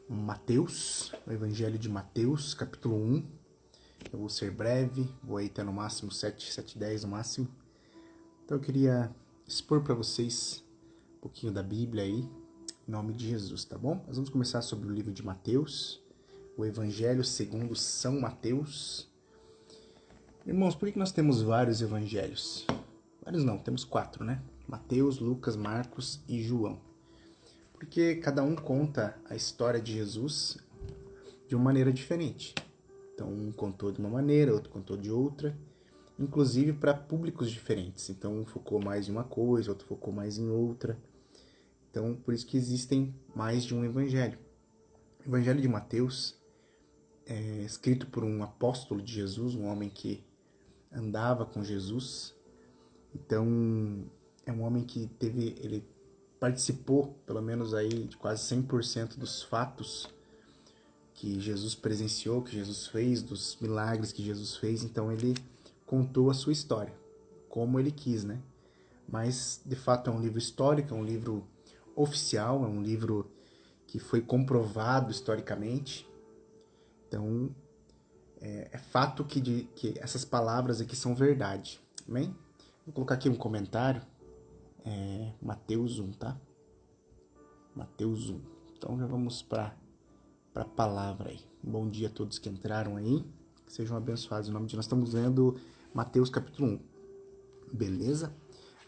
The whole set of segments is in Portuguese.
Mateus, o Evangelho de Mateus, capítulo 1. Eu vou ser breve, vou aí até no máximo 7, 10 no máximo. Então eu queria expor para vocês um pouquinho da Bíblia aí, em nome de Jesus, tá bom? Nós vamos começar sobre o livro de Mateus, o Evangelho segundo São Mateus. Irmãos, por que nós temos vários evangelhos? Vários não, temos 4, né? Mateus, Lucas, Marcos e João. Porque cada um conta a história de Jesus de uma maneira diferente. Então, um contou de uma maneira, outro contou de outra, inclusive para públicos diferentes. Então, um focou mais em uma coisa, outro focou mais em outra. Então, por isso que existem mais de um evangelho. O Evangelho de Mateus é escrito por um apóstolo de Jesus, um homem que andava com Jesus. Então, é um homem que ele participou, pelo menos aí, de quase 100% dos fatos que Jesus presenciou, que Jesus fez, dos milagres que Jesus fez. Então, ele contou a sua história, como ele quis, né? Mas, de fato, é um livro histórico, é um livro oficial, é um livro que foi comprovado historicamente. Então, é fato que essas palavras aqui são verdade. Amém? Vou colocar aqui um comentário. Mateus 1, tá? Mateus 1. Então já vamos para a palavra aí. Bom dia a todos que entraram aí. Que sejam abençoados em nome de Deus. Nós estamos lendo Mateus capítulo 1. Beleza?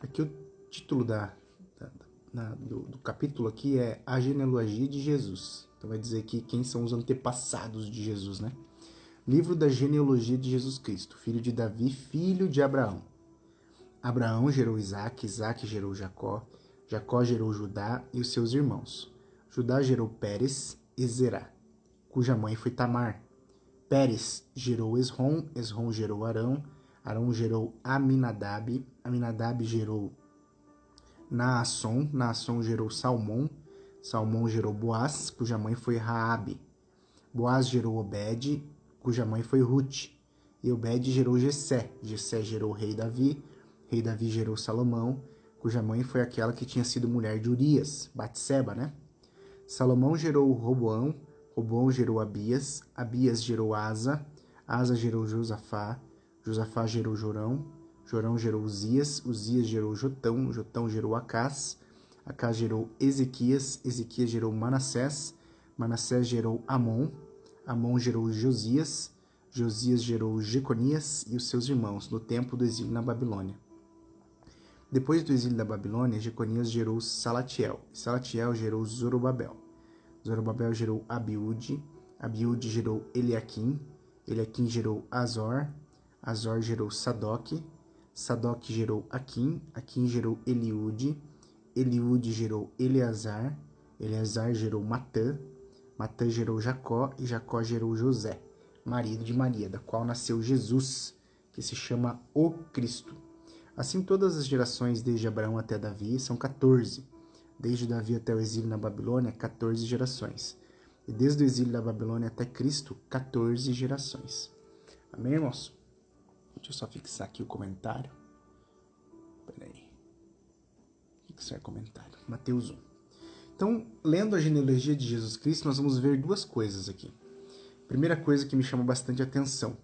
Aqui o título do capítulo aqui é A Genealogia de Jesus. Então vai dizer aqui quem são os antepassados de Jesus, né? Livro da genealogia de Jesus Cristo, filho de Davi, filho de Abraão. Abraão gerou Isaque, Isaque gerou Jacó, Jacó gerou Judá e os seus irmãos. Judá gerou Pérez e Zerá, cuja mãe foi Tamar. Pérez gerou Esrom, Esrom gerou Arão, Arão gerou Aminadab, Aminadab gerou Naasson, Naasson gerou Salmão, Salmão gerou Boaz, cuja mãe foi Raabe. Boaz gerou Obed, cuja mãe foi Ruth. E Obed gerou Jessé, Jessé gerou o rei Davi gerou Salomão, cuja mãe foi aquela que tinha sido mulher de Urias, Batseba, né? Salomão gerou Roboão, Roboão gerou Abias, Abias gerou Asa, Asa gerou Josafá, Josafá gerou Jorão, Jorão gerou Uzias, Uzias gerou Jotão, Jotão gerou Acás, Acás gerou Ezequias, Ezequias gerou Manassés, Manassés gerou Amon, Amon gerou Josias, Josias gerou Jeconias e os seus irmãos, no tempo do exílio na Babilônia. Depois do exílio da Babilônia, Jeconias gerou Salatiel, Salatiel gerou Zorobabel. Zorobabel gerou Abiúde, Abiúde gerou Eliaquim, Eliaquim gerou Azor, Azor gerou Sadoque, Sadoque gerou Aquim, Aquim gerou Eliúde, Eliúde gerou Eleazar, Eleazar gerou Matã, Matã gerou Jacó e Jacó gerou José, marido de Maria, da qual nasceu Jesus, que se chama o Cristo. Assim, todas as gerações desde Abraão até Davi são 14. Desde Davi até o exílio na Babilônia, 14 gerações. E desde o exílio da Babilônia até Cristo, 14 gerações. Amém, irmãos? Deixa eu só fixar aqui o comentário. Peraí. Fixar comentário. Mateus 1. Então, lendo a genealogia de Jesus Cristo, nós vamos ver duas coisas aqui. Primeira coisa que me chama bastante atenção,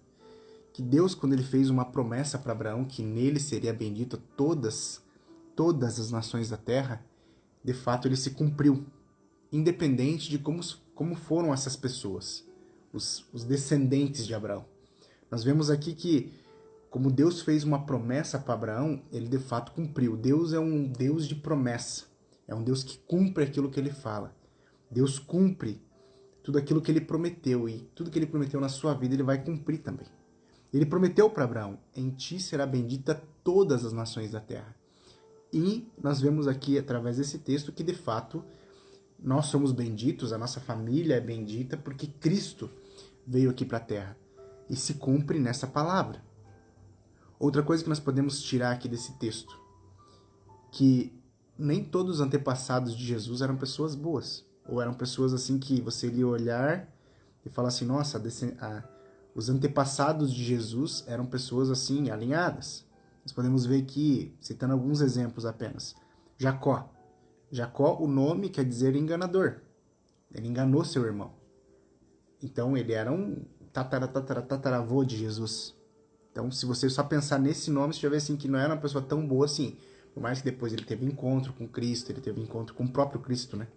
que Deus, quando ele fez uma promessa para Abraão, que nele seria bendita todas as nações da terra, de fato ele se cumpriu, independente de como foram essas pessoas, os descendentes de Abraão. Nós vemos aqui que, como Deus fez uma promessa para Abraão, ele de fato cumpriu. Deus é um Deus de promessa, é um Deus que cumpre aquilo que ele fala. Deus cumpre tudo aquilo que ele prometeu, e tudo que ele prometeu na sua vida ele vai cumprir também. Ele prometeu para Abraão, em ti será bendita todas as nações da terra. E nós vemos aqui, através desse texto, que de fato nós somos benditos, a nossa família é bendita, porque Cristo veio aqui para a terra e se cumpre nessa palavra. Outra coisa que nós podemos tirar aqui desse texto, que nem todos os antepassados de Jesus eram pessoas boas, ou eram pessoas assim que você iria olhar e falar assim, nossa, os antepassados de Jesus eram pessoas assim, alinhadas. Nós podemos ver aqui, citando alguns exemplos apenas. Jacó. Jacó, o nome quer dizer enganador. Ele enganou seu irmão. Então ele era um tataravô de Jesus. Então, se você só pensar nesse nome, você já vê assim que não era uma pessoa tão boa assim. Por mais que depois ele teve encontro com Cristo, ele teve encontro com o próprio Cristo, né?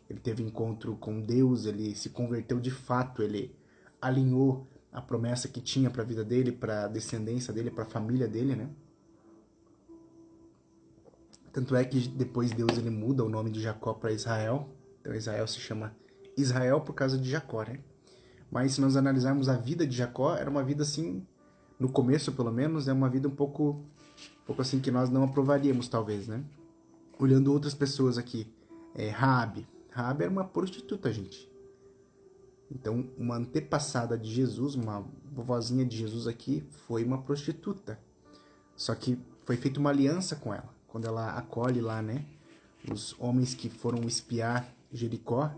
Ele teve encontro com Deus, ele se converteu de fato, ele alinhou a promessa que tinha para a vida dele, para a descendência dele, para a família dele, né? Tanto é que depois Deus ele muda o nome de Jacó para Israel. Então Israel se chama Israel por causa de Jacó, né? Mas se nós analisarmos a vida de Jacó, era uma vida assim, no começo pelo menos, é uma vida um pouco assim que nós não aprovaríamos talvez, né? Olhando outras pessoas aqui, Raabe. Raabe era uma prostituta, gente. Então, uma antepassada de Jesus, uma vovozinha de Jesus aqui, foi uma prostituta. Só que foi feita uma aliança com ela. Quando ela acolhe lá, né, os homens que foram espiar Jericó,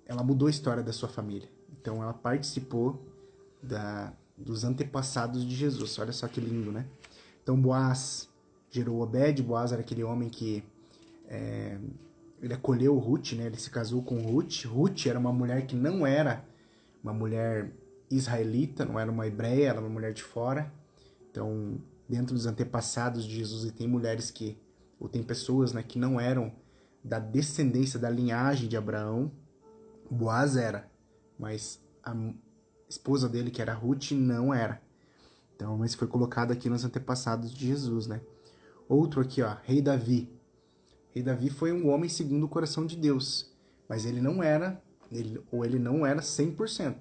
ela mudou a história da sua família. Então, ela participou dos antepassados de Jesus. Olha só que lindo, né? Então, Boaz gerou Obed. Boaz era aquele homem que ele acolheu Ruth, né? Ele se casou com Ruth. Ruth era uma mulher que não era uma mulher israelita, não era uma hebreia, ela era uma mulher de fora. Então, dentro dos antepassados de Jesus, tem mulheres ou tem pessoas, né, que não eram da descendência, da linhagem de Abraão. Boaz era, mas a esposa dele, que era Ruth, não era. Então, mas foi colocado aqui nos antepassados de Jesus, né? Outro aqui, ó, Rei Davi. Rei Davi foi um homem segundo o coração de Deus, mas ele não era 100%.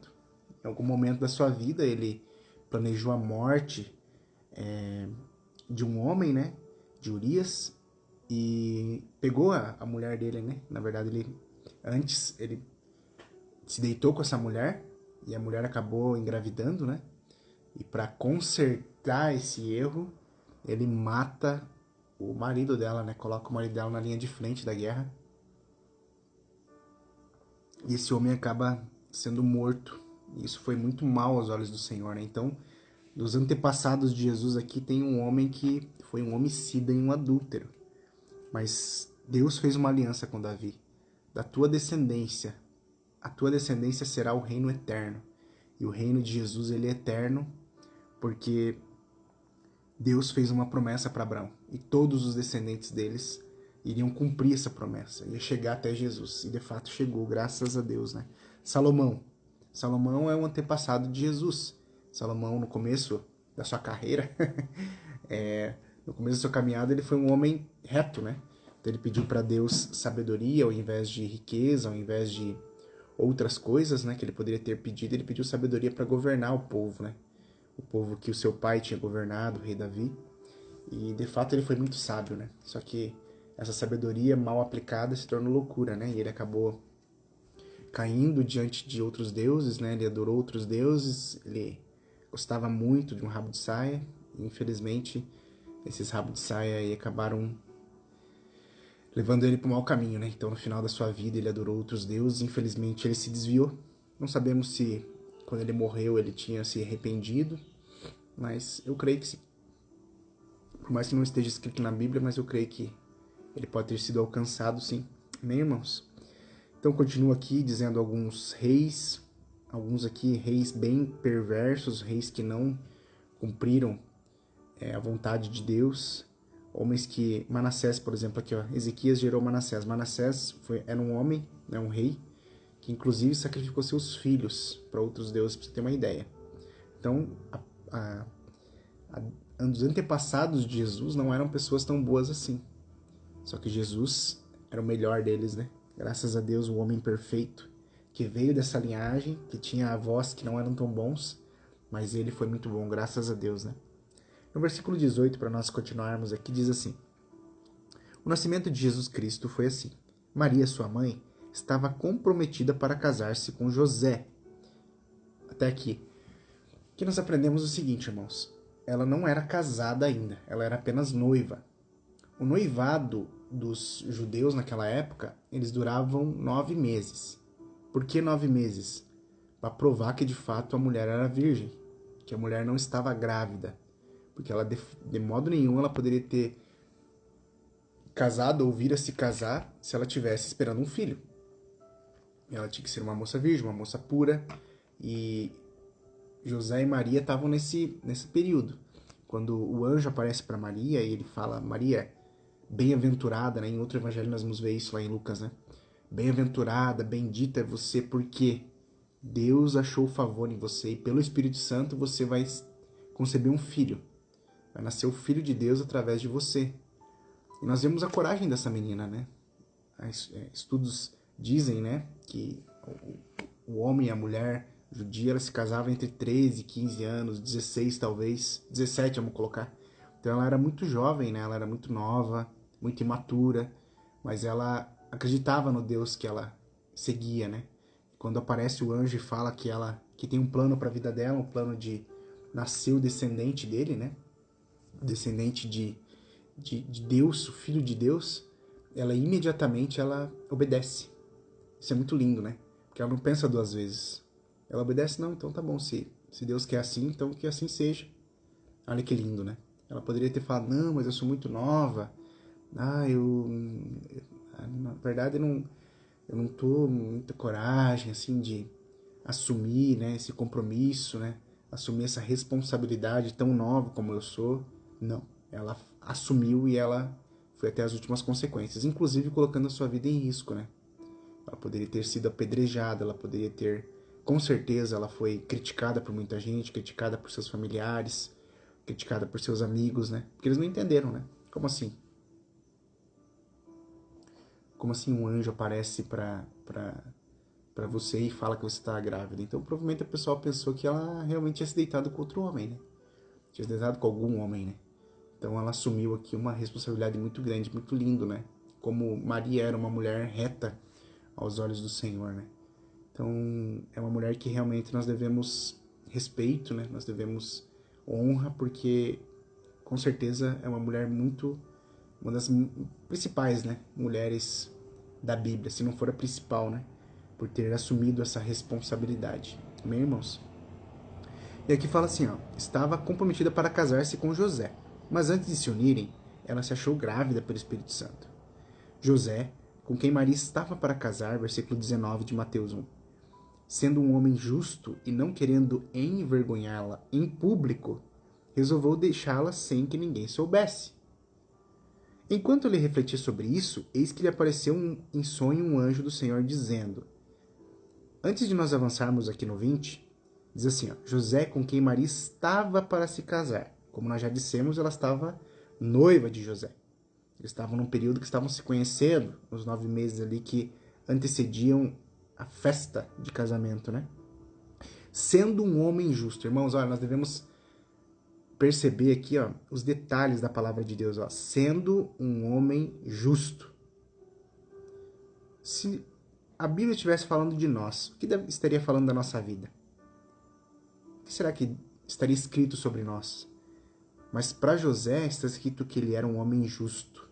Em algum momento da sua vida, ele planejou a morte de um homem, né, de Urias, e pegou a mulher dele, né? Na verdade, ele se deitou com essa mulher e a mulher acabou engravidando, né? E para consertar esse erro, ele mata o marido dela, né? Coloca o marido dela na linha de frente da guerra. E esse homem acaba sendo morto. E isso foi muito mal aos olhos do Senhor, né? Então, dos antepassados de Jesus aqui tem um homem que foi um homicida e um adúltero. Mas Deus fez uma aliança com Davi. Da tua descendência, a tua descendência será o reino eterno. E o reino de Jesus, ele é eterno, porque Deus fez uma promessa para Abraão. E todos os descendentes deles iriam cumprir essa promessa. Ia chegar até Jesus. E de fato chegou, graças a Deus, né? Salomão. Salomão é um antepassado de Jesus. Salomão, no começo da sua carreira, no começo da sua caminhada, ele foi um homem reto, né? Então ele pediu para Deus sabedoria ao invés de riqueza, ao invés de outras coisas, né, que ele poderia ter pedido. Ele pediu sabedoria para governar o povo, né? O povo que o seu pai tinha governado, o rei Davi. E de fato ele foi muito sábio, né? Só que essa sabedoria mal aplicada se tornou loucura, né? E ele acabou caindo diante de outros deuses, né? Ele adorou outros deuses, ele gostava muito de um rabo de saia. E infelizmente esses rabos de saia aí acabaram levando ele para o mau caminho, né? Então no final da sua vida ele adorou outros deuses, infelizmente ele se desviou. Não sabemos se quando ele morreu ele tinha se arrependido, mas eu creio que sim. Por mais que não esteja escrito na Bíblia, mas eu creio que ele pode ter sido alcançado, sim. Amém, irmãos? Então continua aqui dizendo alguns reis bem perversos, reis que não cumpriram a vontade de Deus. Homens que... Manassés, por exemplo, aqui, ó. Ezequias gerou Manassés. Manassés era um homem, né, um rei, que inclusive sacrificou seus filhos para outros deuses, para você ter uma ideia. Então, os antepassados de Jesus não eram pessoas tão boas assim. Só que Jesus era o melhor deles, né? Graças a Deus, o homem perfeito, que veio dessa linhagem, que tinha avós que não eram tão bons, mas ele foi muito bom, graças a Deus, né? No versículo 18, para nós continuarmos aqui, diz assim: o nascimento de Jesus Cristo foi assim. Maria, sua mãe, estava comprometida para casar-se com José. Até aqui. Aqui nós aprendemos o seguinte, irmãos. Ela não era casada ainda, ela era apenas noiva. O noivado dos judeus naquela época, eles duravam 9 meses. Por que 9 meses? Para provar que de fato a mulher era virgem, que a mulher não estava grávida. Porque ela, de modo nenhum, ela poderia ter casado ou vir a se casar se ela estivesse esperando um filho. ela tinha que ser uma moça virgem, uma moça pura, e José e Maria estavam nesse período. Quando o anjo aparece para Maria e ele fala, Maria, bem-aventurada, né? Em outro evangelho nós vamos ver isso lá em Lucas, né? Bem-aventurada, bendita é você, porque Deus achou favor em você e pelo Espírito Santo você vai conceber um filho. Vai nascer o Filho de Deus através de você. E nós vemos a coragem dessa menina, né? Estudos dizem, né, que o homem e a mulher judia, ela se casava entre 13 e 15 anos, 16 talvez, 17 vamos colocar. Então ela era muito jovem, né? Ela era muito nova, muito imatura, mas ela acreditava no Deus que ela seguia, né? Quando aparece o anjo e fala que tem um plano para a vida dela, um plano de nascer o descendente dele, né? O descendente de Deus, o filho de Deus, ela imediatamente ela obedece. Isso é muito lindo, né? Porque ela não pensa duas vezes. Ela obedece, não, então tá bom, se Deus quer assim, então que assim seja. Olha que lindo, né? Ela poderia ter falado, não, mas eu sou muito nova. Na verdade, eu não tô com muita coragem, assim, de assumir, né, esse compromisso, né? Assumir essa responsabilidade tão nova como eu sou. Não, ela assumiu e ela foi até as últimas consequências, inclusive colocando a sua vida em risco, né? Ela poderia ter sido apedrejada, ela poderia ter, com certeza, ela foi criticada por muita gente, criticada por seus familiares, criticada por seus amigos, né? Porque eles não entenderam, né? Como assim? Como assim um anjo aparece pra você e fala que você tá grávida? Então, provavelmente a pessoa pensou que ela realmente tinha se deitado com outro homem, né? Tinha se deitado com algum homem, né? Então ela assumiu aqui uma responsabilidade muito grande, muito lindo, né? Como Maria era uma mulher reta aos olhos do Senhor, né? Então é uma mulher que realmente nós devemos respeito, né? Nós devemos honra, porque com certeza é uma mulher uma das principais, né? Mulheres da Bíblia, se não for a principal, né? Por ter assumido essa responsabilidade. Amém, irmãos? E aqui fala assim, ó, estava comprometida para casar-se com José, mas antes de se unirem, ela se achou grávida pelo Espírito Santo. José, com quem Maria estava para casar, versículo 19 de Mateus 1, sendo um homem justo e não querendo envergonhá-la em público, resolveu deixá-la sem que ninguém soubesse. Enquanto ele refletia sobre isso, eis que lhe apareceu em sonho um anjo do Senhor dizendo, antes de nós avançarmos aqui no 20, diz assim, ó, José com quem Maria estava para se casar. Como nós já dissemos, ela estava noiva de José. Eles estavam num período que estavam se conhecendo, nos 9 meses ali que antecediam a festa de casamento, né? Sendo um homem justo. Irmãos, olha, nós devemos perceber aqui, ó, os detalhes da palavra de Deus, ó. Sendo um homem justo. Se a Bíblia estivesse falando de nós, o que estaria falando da nossa vida? O que será que estaria escrito sobre nós? Mas para José está escrito que ele era um homem justo.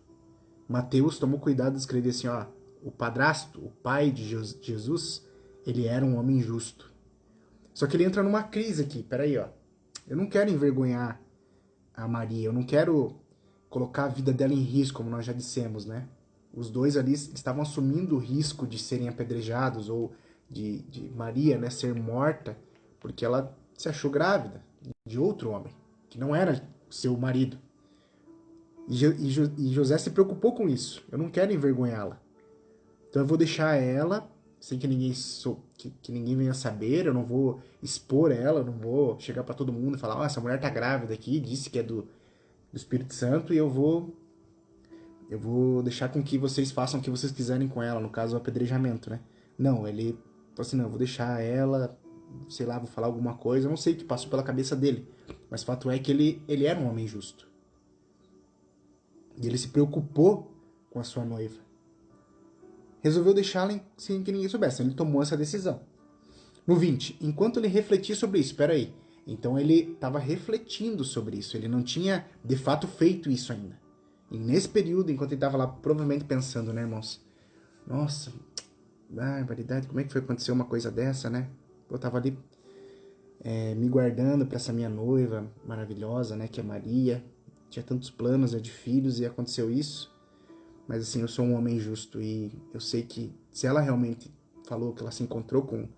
Mateus tomou cuidado de escrever assim, ó, o padrasto, o pai de Jesus, ele era um homem justo. Só que ele entra numa crise aqui, peraí, ó. Eu não quero envergonhar a Maria, eu não quero colocar a vida dela em risco, como nós já dissemos, né? Os dois ali estavam assumindo o risco de serem apedrejados ou de Maria, né, ser morta, porque ela se achou grávida de outro homem, que não era seu marido. E José se preocupou com isso. Eu não quero envergonhá-la. Então eu vou deixar ela sem que ninguém venha saber. Eu não vou expor ela. Eu não vou chegar para todo mundo e falar: essa mulher tá grávida aqui, disse que é do Espírito Santo e eu vou deixar com que vocês façam o que vocês quiserem com ela. No caso, o apedrejamento, né? Não, ele falou assim: não, eu vou deixar ela, sei lá, vou falar alguma coisa. Eu não sei o que passou pela cabeça dele. Mas o fato é que ele era um homem justo. E ele se preocupou com a sua noiva. Resolveu deixá-la sem que ninguém soubesse. Ele tomou essa decisão. No 20, enquanto ele refletia sobre isso, peraí. Então ele estava refletindo sobre isso. Ele não tinha, de fato, feito isso ainda. E nesse período, enquanto ele estava lá, provavelmente pensando, né, irmãos? Nossa, barbaridade, como é que foi acontecer uma coisa dessa, né? Eu estava ali me guardando para essa minha noiva maravilhosa, né, que é Maria. Tinha tantos planos de filhos e aconteceu isso. Mas assim, eu sou um homem justo e eu sei que se ela realmente falou que ela se encontrou com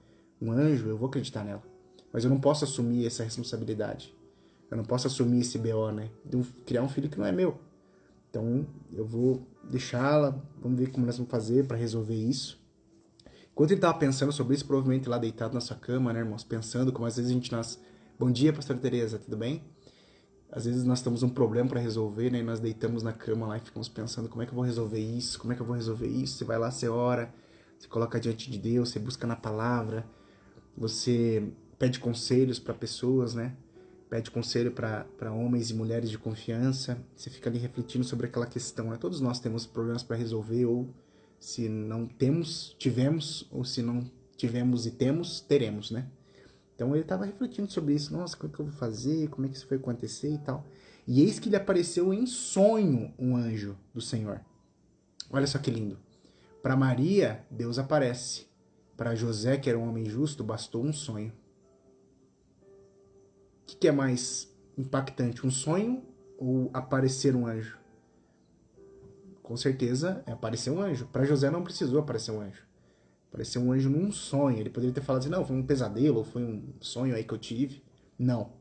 um anjo, eu vou acreditar nela. Mas eu não posso assumir essa responsabilidade. Eu não posso assumir esse BO, né? De criar um filho que não é meu. Então, eu vou deixá-la, vamos ver como nós vamos fazer para resolver isso. Enquanto ele estava pensando sobre isso, provavelmente lá deitado na sua cama, né, irmãos? Pensando, como às vezes a gente... Bom dia, pastora Tereza, tudo bem? Às vezes nós temos um problema para resolver, né? E nós deitamos na cama lá e ficamos pensando como é que eu vou resolver isso, como é que eu vou resolver isso. Você vai lá, você ora, você coloca diante de Deus, você busca na palavra, você pede conselhos para pessoas, né? Pede conselho para homens e mulheres de confiança. Você fica ali refletindo sobre aquela questão, né? Todos nós temos problemas para resolver, ou se não temos, tivemos, ou se não tivemos e temos, teremos, né? Então ele estava refletindo sobre isso. Nossa, como é que eu vou fazer? Como é que isso foi acontecer e tal? E eis que lhe apareceu em sonho um anjo do Senhor. Olha só que lindo. Para Maria, Deus aparece. Para José, que era um homem justo, bastou um sonho. O que é mais impactante, um sonho ou aparecer um anjo? Com certeza é aparecer um anjo. Para José não precisou aparecer um anjo. Apareceu um anjo num sonho. Ele poderia ter falado assim, não, foi um pesadelo, ou foi um sonho aí que eu tive. Não.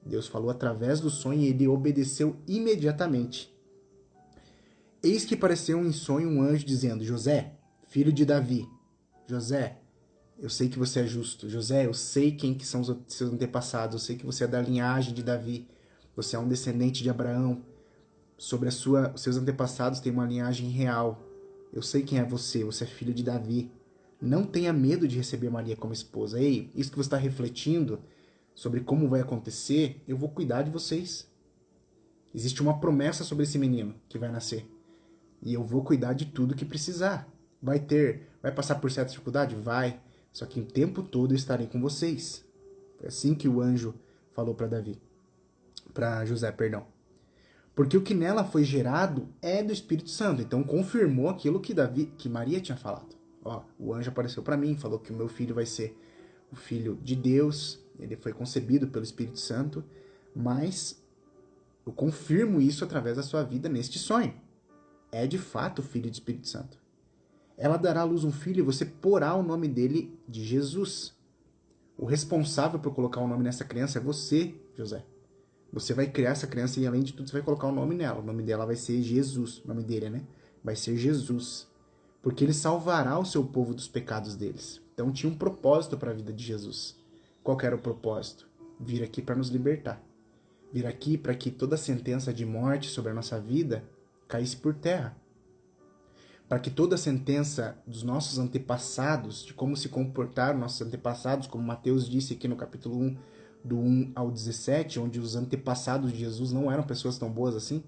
Deus falou através do sonho e ele obedeceu imediatamente. Eis que apareceu em sonho um anjo dizendo, José, filho de Davi, José, eu sei que você é justo. José, eu sei quem que são os seus antepassados. Eu sei que você é da linhagem de Davi. Você é um descendente de Abraão. Sobre os seus antepassados tem uma linhagem real. Eu sei quem é você. Você é filho de Davi. Não tenha medo de receber Maria como esposa. Ei, isso que você está refletindo sobre como vai acontecer, eu vou cuidar de vocês. Existe uma promessa sobre esse menino que vai nascer. E eu vou cuidar de tudo que precisar. Vai passar por certa dificuldade? Vai. Só que o tempo todo eu estarei com vocês. Foi assim que o anjo falou para José, perdão. Porque o que nela foi gerado é do Espírito Santo. Então confirmou aquilo que Maria tinha falado. Ó, o anjo apareceu para mim, falou que o meu filho vai ser o filho de Deus. Ele foi concebido pelo Espírito Santo, mas eu confirmo isso através da sua vida neste sonho. É de fato o filho do Espírito Santo. Ela dará à luz um filho e você porá o nome dele de Jesus. O responsável por colocar o nome nessa criança é você, José. Você vai criar essa criança e, além de tudo, você vai colocar o nome nela. O nome dela vai ser Jesus. O nome dele, né? Vai ser Jesus. Porque ele salvará o seu povo dos pecados deles. Então tinha um propósito para a vida de Jesus. Qual que era o propósito? Vir aqui para nos libertar. Vir aqui para que toda sentença de morte sobre a nossa vida caísse por terra. Para que toda a sentença dos nossos antepassados, de como se comportaram nossos antepassados, como Mateus disse aqui no capítulo 1, do 1 ao 17, onde os antepassados de Jesus não eram pessoas tão boas assim,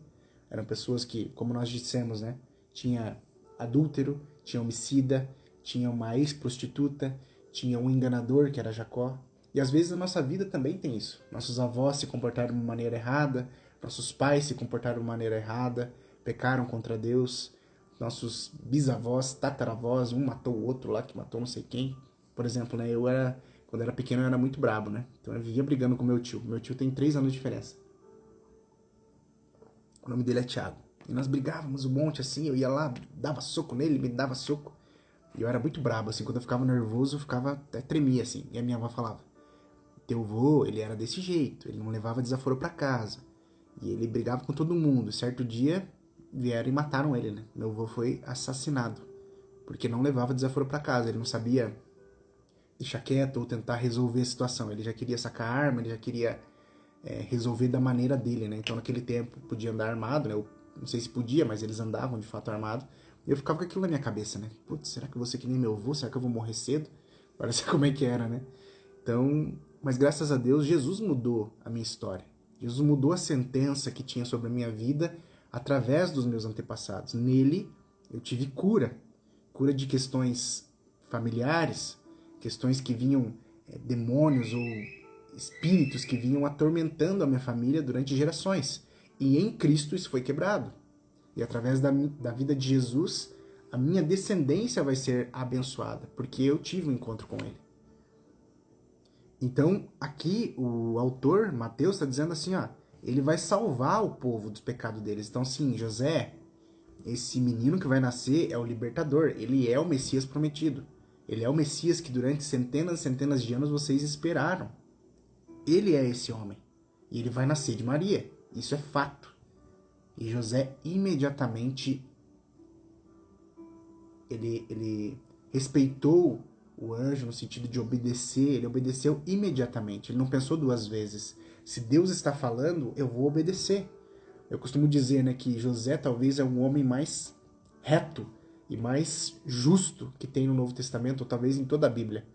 eram pessoas que, como nós dissemos, né, tinha adúltero, tinha homicida, tinha uma ex-prostituta, tinha um enganador, que era Jacó. E às vezes a nossa vida também tem isso. Nossos avós se comportaram de uma maneira errada, nossos pais se comportaram de uma maneira errada, pecaram contra Deus. Nossos bisavós, tataravós, um matou o outro lá, que matou não sei quem. Por exemplo, né, quando eu era pequeno eu era muito brabo, né? Então eu vivia brigando com meu tio. Meu tio tem 3 anos de diferença. O nome dele é Thiago. E nós brigávamos um monte assim, eu ia lá, dava soco nele, ele me dava soco. E eu era muito brabo, assim, quando eu ficava nervoso, eu ficava até tremia, assim. E a minha avó falava, teu vô, ele era desse jeito, ele não levava desaforo pra casa. E ele brigava com todo mundo. Certo dia, vieram e mataram ele, né? Meu avô foi assassinado, porque não levava desaforo pra casa, ele não sabia deixar quieto ou tentar resolver a situação. Ele já queria sacar a arma, ele já queria resolver da maneira dele, né? Então naquele tempo podia andar armado, né? Eu não sei se podia, mas eles andavam de fato armado. E eu ficava com aquilo na minha cabeça, né? Putz, será que eu vou ser que nem meu avô? Será que eu vou morrer cedo? Parece como é que era, né? Então, mas graças a Deus, Jesus mudou a minha história. Jesus mudou a sentença que tinha sobre a minha vida através dos meus antepassados. Nele, eu tive cura. Cura de questões familiares, questões que vinham, demônios ou espíritos que vinham atormentando a minha família durante gerações. E em Cristo isso foi quebrado. E através da vida de Jesus, a minha descendência vai ser abençoada, porque eu tive um encontro com ele. Então, aqui o autor, Mateus, está dizendo assim, ó, ele vai salvar o povo dos pecados deles. Então, sim, José, esse menino que vai nascer é o libertador, ele é o Messias prometido. Ele é o Messias que durante centenas e centenas de anos vocês esperaram. Ele é esse homem. E ele vai nascer de Maria. Isso é fato. E José imediatamente ele respeitou o anjo no sentido de obedecer. Ele obedeceu imediatamente. Ele não pensou duas vezes. Se Deus está falando, eu vou obedecer. Eu costumo dizer, né, que José talvez é um homem mais reto e mais justo que tem no Novo Testamento, ou talvez em toda a Bíblia.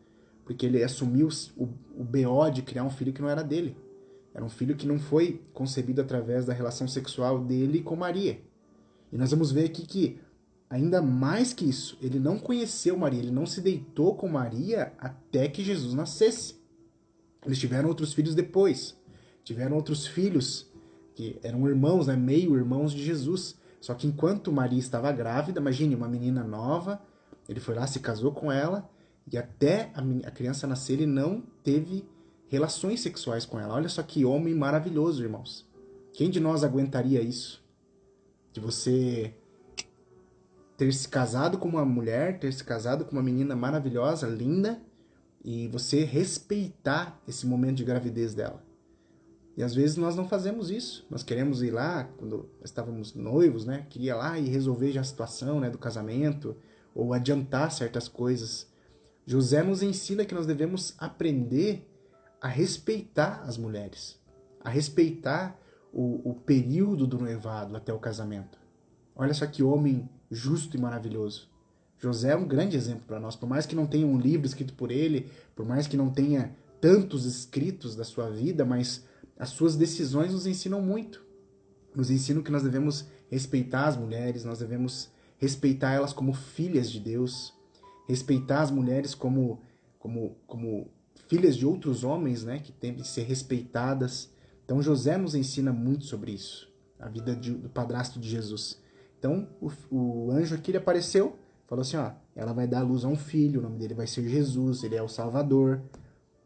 Porque ele assumiu o BO de criar um filho que não era dele. Era um filho que não foi concebido através da relação sexual dele com Maria. E nós vamos ver aqui que, ainda mais que isso, ele não conheceu Maria, ele não se deitou com Maria até que Jesus nascesse. Eles tiveram outros filhos depois. Tiveram outros filhos que eram irmãos, né, meio irmãos de Jesus. Só que enquanto Maria estava grávida, imagine, uma menina nova, ele foi lá, se casou com ela, e até a criança nascer ele não teve relações sexuais com ela. Olha só que homem maravilhoso, irmãos. Quem de nós aguentaria isso? De você ter se casado com uma mulher, ter se casado com uma menina maravilhosa, linda, e você respeitar esse momento de gravidez dela. E às vezes nós não fazemos isso. Nós queremos ir lá, quando estávamos noivos, né? Queria ir lá e resolver já a situação, né, do casamento, ou adiantar certas coisas. José nos ensina que nós devemos aprender a respeitar as mulheres, a respeitar o período do noivado até o casamento. Olha só que homem justo e maravilhoso. José é um grande exemplo para nós, por mais que não tenha um livro escrito por ele, por mais que não tenha tantos escritos da sua vida, mas as suas decisões nos ensinam muito. Nos ensinam que nós devemos respeitar as mulheres, nós devemos respeitar elas como filhas de Deus, respeitar as mulheres como filhas de outros homens, né, que têm de ser respeitadas. Então José nos ensina muito sobre isso, a vida do padrasto de Jesus. Então o anjo aqui ele apareceu, falou assim, ó, ela vai dar à luz a um filho, o nome dele vai ser Jesus, ele é o Salvador.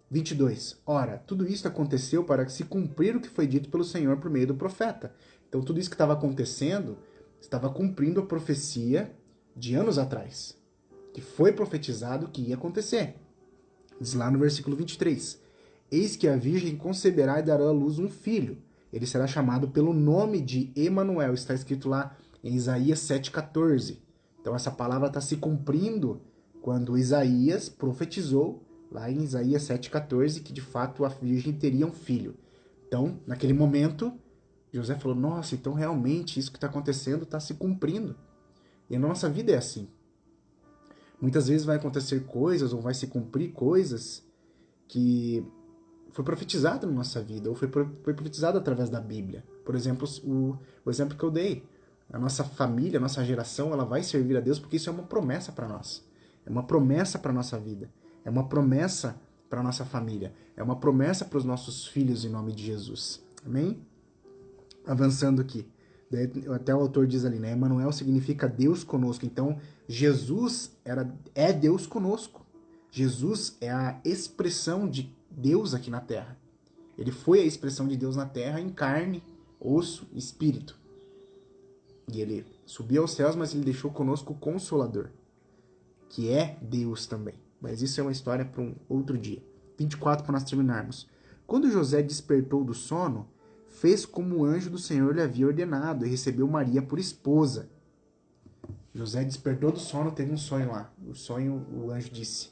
22. Ora, tudo isso aconteceu para se cumprir o que foi dito pelo Senhor por meio do profeta. Então tudo isso que estava acontecendo estava cumprindo a profecia de anos atrás, que foi profetizado que ia acontecer. Diz lá no versículo 23. Eis que a virgem conceberá e dará à luz um filho. Ele será chamado pelo nome de Emanuel. Está escrito lá em Isaías 7,14. Então essa palavra está se cumprindo quando Isaías profetizou lá em Isaías 7,14 que de fato a virgem teria um filho. Então, naquele momento, José falou, nossa, então realmente isso que está acontecendo está se cumprindo. E a nossa vida é assim. Muitas vezes vai acontecer coisas ou vai se cumprir coisas que foi profetizado na nossa vida, ou foi profetizado através da Bíblia. Por exemplo, o exemplo que eu dei. A nossa família, a nossa geração, ela vai servir a Deus porque isso é uma promessa para nós. É uma promessa para a nossa vida. É uma promessa para a nossa família. É uma promessa para os nossos filhos em nome de Jesus. Amém? Avançando aqui. Até o autor diz ali, né? Emanuel significa Deus conosco. Então, Jesus é Deus conosco. Jesus é a expressão de Deus aqui na Terra. Ele foi a expressão de Deus na Terra em carne, osso e espírito. E ele subiu aos céus, mas ele deixou conosco o Consolador, que é Deus também. Mas isso é uma história para um outro dia. 24 para nós terminarmos. Quando José despertou do sono, fez como o anjo do Senhor lhe havia ordenado e recebeu Maria por esposa. José despertou do sono, teve um sonho lá. O sonho, o anjo disse,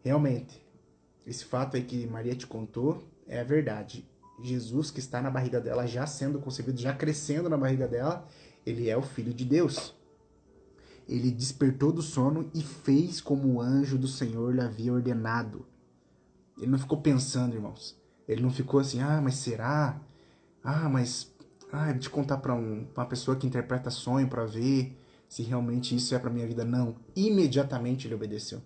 realmente, esse fato aí que Maria te contou é a verdade. Jesus que está na barriga dela, já sendo concebido, já crescendo na barriga dela, ele é o Filho de Deus. Ele despertou do sono e fez como o anjo do Senhor lhe havia ordenado. Ele não ficou pensando, irmãos. Ele não ficou assim, mas será? Eu vou te contar para uma pessoa que interpreta sonho para ver se realmente isso é para minha vida. Não. Imediatamente ele obedeceu.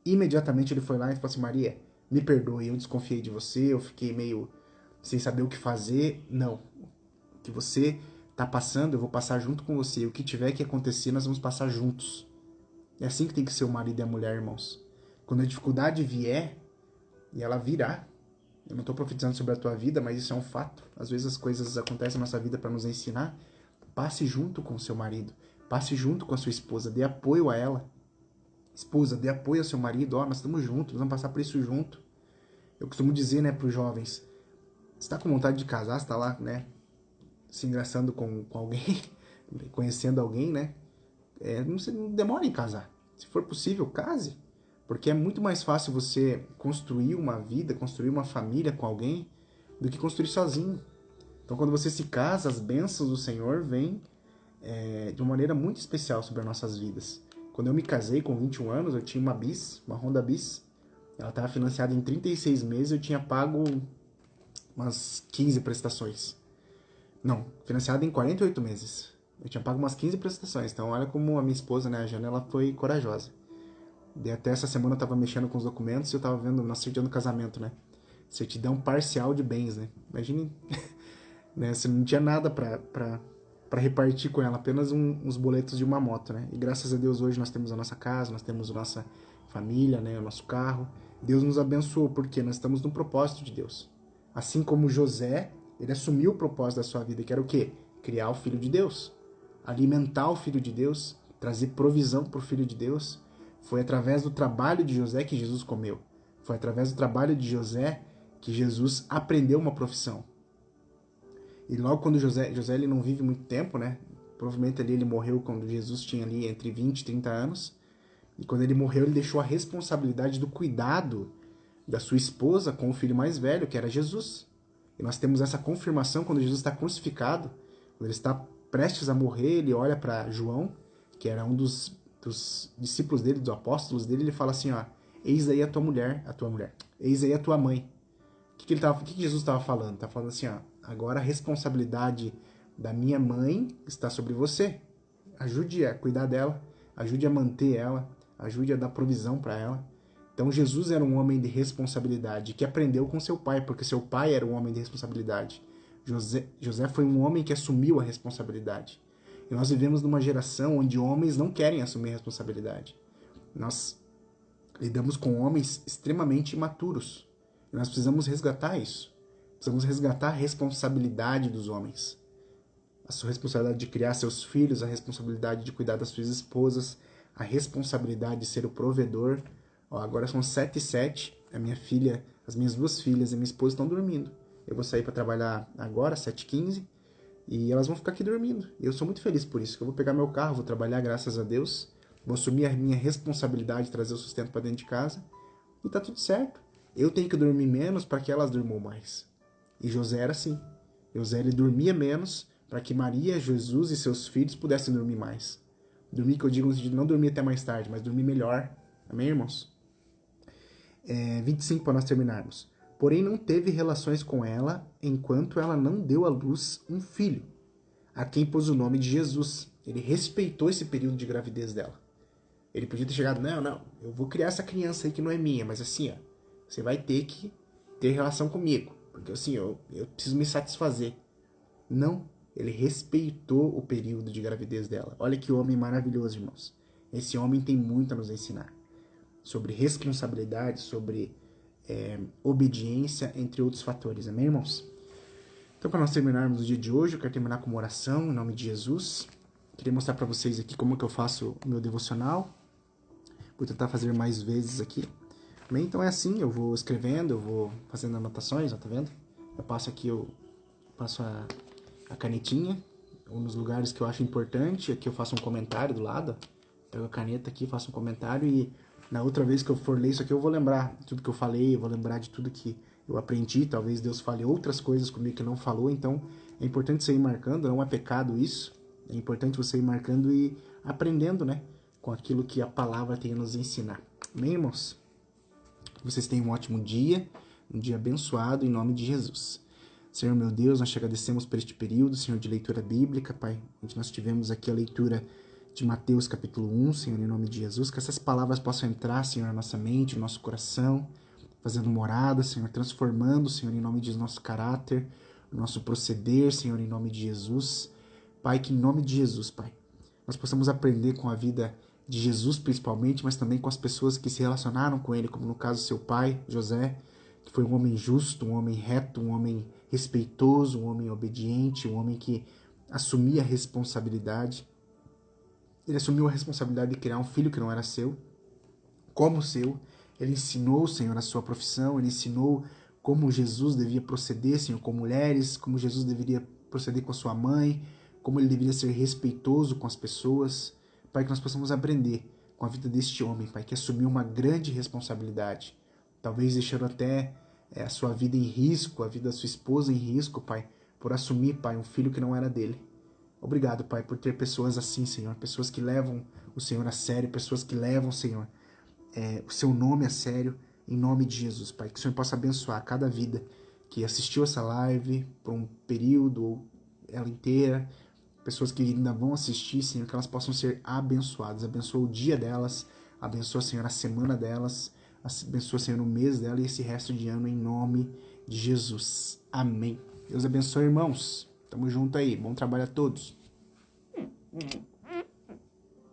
Imediatamente ele foi lá e falou assim, Maria, me perdoe, eu desconfiei de você, eu fiquei meio sem saber o que fazer. Não. O que você tá passando, eu vou passar junto com você. O que tiver que acontecer, nós vamos passar juntos. É assim que tem que ser o marido e a mulher, irmãos. Quando a dificuldade vier, e ela virá, eu não estou profetizando sobre a tua vida, mas isso é um fato. Às vezes as coisas acontecem na nossa vida para nos ensinar. Passe junto com o seu marido. Passe junto com a sua esposa. Dê apoio a ela. Esposa, dê apoio ao seu marido, ó, nós estamos juntos, nós vamos passar por isso junto. Eu costumo dizer, né, para os jovens, você está com vontade de casar, você está lá, né, se engraçando com alguém, conhecendo alguém, né, não demore em casar. Se for possível, case, porque é muito mais fácil você construir uma vida, construir uma família com alguém, do que construir sozinho. Então, quando você se casa, as bênçãos do Senhor vêm de uma maneira muito especial sobre as nossas vidas. Quando eu me casei com 21 anos, eu tinha uma Honda Bis. Ela estava financiada em 36 meses, eu tinha pago umas 15 prestações. Não, financiada em 48 meses. Eu tinha pago umas 15 prestações. Então, olha como a minha esposa, né, a Jana, ela foi corajosa. E até essa semana eu estava mexendo com os documentos e eu estava vendo na certidão do casamento, né? Certidão parcial de bens, né? Imagine, né? Você não tinha nada para repartir com ela, apenas uns boletos de uma moto, né? E graças a Deus hoje nós temos a nossa casa, nós temos a nossa família, né? O nosso carro. Deus nos abençoou porque nós estamos no propósito de Deus. Assim como José, ele assumiu o propósito da sua vida, que era o quê? Criar o Filho de Deus, alimentar o Filho de Deus, trazer provisão para o Filho de Deus. Foi através do trabalho de José que Jesus comeu. Foi através do trabalho de José que Jesus aprendeu uma profissão. E logo quando José ele não vive muito tempo, né? Provavelmente ali ele morreu quando Jesus tinha ali entre 20 e 30 anos. E quando ele morreu, ele deixou a responsabilidade do cuidado da sua esposa com o filho mais velho, que era Jesus. E nós temos essa confirmação quando Jesus está crucificado, quando ele está prestes a morrer, ele olha para João, que era um dos discípulos dele, dos apóstolos dele, ele fala assim, ó, eis aí a tua mulher, eis aí a tua mãe. O que Jesus estava falando? Estava falando assim, ó, agora a responsabilidade da minha mãe está sobre você. Ajude a cuidar dela, ajude a manter ela, ajude a dar provisão para ela. Então Jesus era um homem de responsabilidade que aprendeu com seu pai, porque seu pai era um homem de responsabilidade. José foi um homem que assumiu a responsabilidade. E nós vivemos numa geração onde homens não querem assumir a responsabilidade. Nós lidamos com homens extremamente imaturos. E nós precisamos resgatar isso. Precisamos resgatar a responsabilidade dos homens. A sua responsabilidade de criar seus filhos, a responsabilidade de cuidar das suas esposas, a responsabilidade de ser o provedor. Ó, agora são 7h07, as minhas duas filhas e minha esposa estão dormindo. Eu vou sair para trabalhar agora, 7h15, e elas vão ficar aqui dormindo. E eu sou muito feliz por isso. Eu vou pegar meu carro, vou trabalhar, graças a Deus. Vou assumir a minha responsabilidade de trazer o sustento para dentro de casa. E tá tudo certo. Eu tenho que dormir menos para que elas durmam mais. E José era assim. José ele dormia menos para que Maria, Jesus e seus filhos pudessem dormir mais. Dormir, que eu digo no sentido de não dormir até mais tarde, mas dormir melhor. Amém, irmãos? 25 para nós terminarmos. Porém não teve relações com ela enquanto ela não deu à luz um filho, a quem pôs o nome de Jesus. Ele respeitou esse período de gravidez dela. Ele podia ter chegado, não, eu vou criar essa criança aí que não é minha, mas assim, ó, você vai ter que ter relação comigo, porque assim, eu preciso me satisfazer. Não, ele respeitou o período de gravidez dela. Olha que homem maravilhoso, irmãos. Esse homem tem muito a nos ensinar sobre responsabilidade, sobre obediência, entre outros fatores. Amém, irmãos? Então, para nós terminarmos o dia de hoje, eu quero terminar com uma oração em nome de Jesus. Queria mostrar para vocês aqui como que eu faço o meu devocional. Vou tentar fazer mais vezes aqui. Bem, então é assim, eu vou escrevendo, eu vou fazendo anotações, ó, tá vendo? Eu passo aqui, eu passo a canetinha, nos lugares que eu acho importante, aqui eu faço um comentário do lado, pego a caneta aqui, faço um comentário e na outra vez que eu for ler isso aqui eu vou lembrar de tudo que eu falei, eu vou lembrar de tudo que eu aprendi, talvez Deus fale outras coisas comigo que não falou, então é importante você ir marcando, não é pecado isso, é importante você ir marcando e aprendendo, né, com aquilo que a palavra tem a nos ensinar. Amém, irmãos? Vocês tenham um ótimo dia, um dia abençoado em nome de Jesus. Senhor meu Deus, nós te agradecemos por este período, Senhor, de leitura bíblica, Pai, onde nós tivemos aqui a leitura de Mateus capítulo 1, Senhor, em nome de Jesus, que essas palavras possam entrar, Senhor, na nossa mente, no nosso coração, fazendo morada, Senhor, transformando, Senhor, em nome de nosso caráter, o nosso proceder, Senhor, em nome de Jesus. Pai, que em nome de Jesus, Pai, nós possamos aprender com a vida de Jesus principalmente, mas também com as pessoas que se relacionaram com ele, como no caso seu pai, José, que foi um homem justo, um homem reto, um homem respeitoso, um homem obediente, um homem que assumia a responsabilidade. Ele assumiu a responsabilidade de criar um filho que não era seu. como o seu. Ele ensinou, Senhor, a sua profissão, ele ensinou como Jesus devia proceder, Senhor, com mulheres, como Jesus deveria proceder com a sua mãe, como ele deveria ser respeitoso com as pessoas. Pai, que nós possamos aprender com a vida deste homem, Pai, que assumiu uma grande responsabilidade, talvez deixando até a sua vida em risco, a vida da sua esposa em risco, Pai, por assumir, Pai, um filho que não era dele. Obrigado, Pai, por ter pessoas assim, Senhor, pessoas que levam o Senhor a sério, pessoas que levam, Senhor, o seu nome a sério, em nome de Jesus, Pai. Que o Senhor possa abençoar cada vida que assistiu essa live por um período, ou ela inteira, pessoas que ainda vão assistir, Senhor, que elas possam ser abençoadas. Abençoa o dia delas, abençoa, Senhor, a semana delas, abençoa, Senhor, o mês dela e esse resto de ano, em nome de Jesus. Amém. Deus abençoe, irmãos. Tamo junto aí. Bom trabalho a todos.